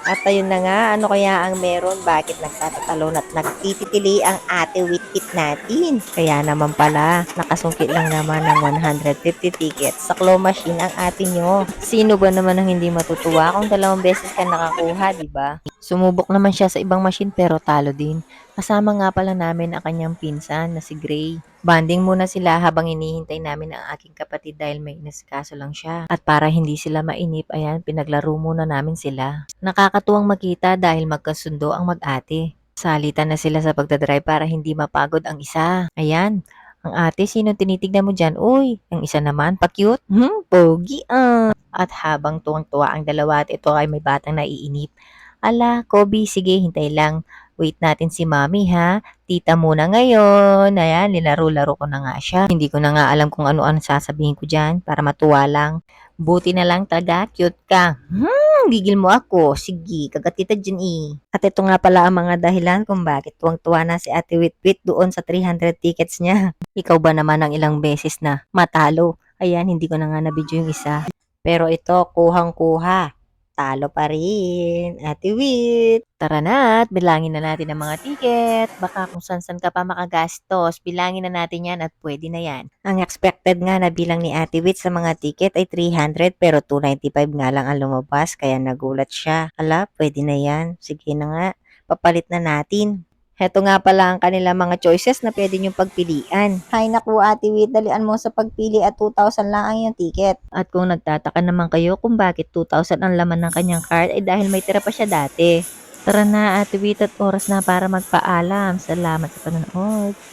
At ayun na nga, ano kaya ang meron? Bakit nagtatatalon at nagtitili ang ate Witbit natin? Kaya naman pala, nakasungkit lang naman ng 150 tickets sa claw machine ang ate nyo. Sino ba naman ang hindi matutuwa kung 2 beses ka nakakuha, di ba? Sumubok naman siya sa ibang machine pero talo din. Kasama nga pala namin ang kanyang pinsan na si Gray. Banding muna sila habang hinihintay namin ang aking kapatid dahil may inasikaso lang siya. At para hindi sila mainip, ayan, pinaglaro muna namin sila. Nakakatuwang makita dahil magkasundo ang mag-ate. Salitan na sila sa pagdadrive para hindi mapagod ang isa. Ayan, ang ate, sino tinitignan mo dyan? Uy, ang isa naman, pa-cute? Pogi ah. At habang tuwang-tuwa ang dalawa at ito ay may batang naiinip. Ala, Kobe, sige, hintay lang. Wait natin si Mommy ha. Tita muna ngayon. Ayan, linaro-laro ko na nga siya. Hindi ko na nga alam kung ano-ano sasabihin ko dyan para matuwa lang. Buti na lang taga, cute ka. Gigil mo ako. Sige, kagat kita dyan eh. At ito nga pala ang mga dahilan kung bakit tuwang-tuwa na si Ate Witwit doon sa 300 tickets niya. Ikaw ba naman ang ilang beses na matalo? Ayan, hindi ko na nga na-video yung isa. Pero ito, kuhang-kuha. Talo pa rin, Ate Wit. Tara na at bilangin na natin ang mga ticket. Baka kung san-san ka pa makagastos, bilangin na natin yan at pwede na yan. Ang expected nga na bilang ni Ate Wit sa mga ticket ay 300 pero 295 nga lang ang lumabas kaya nagulat siya. Ala, pwede na yan. Sige na nga, papalit na natin. Heto nga pala ang kanila mga choices na pwede niyong pagpilian. Hay naku Ate Wit, dalian mo sa pagpili at 2,000 lang ang iyong ticket. At kung nagtataka naman kayo kung bakit 2,000 ang laman ng kanyang card ay dahil may tira pa siya dati. Tara na Ate Wit at oras na para magpaalam. Salamat sa panonood.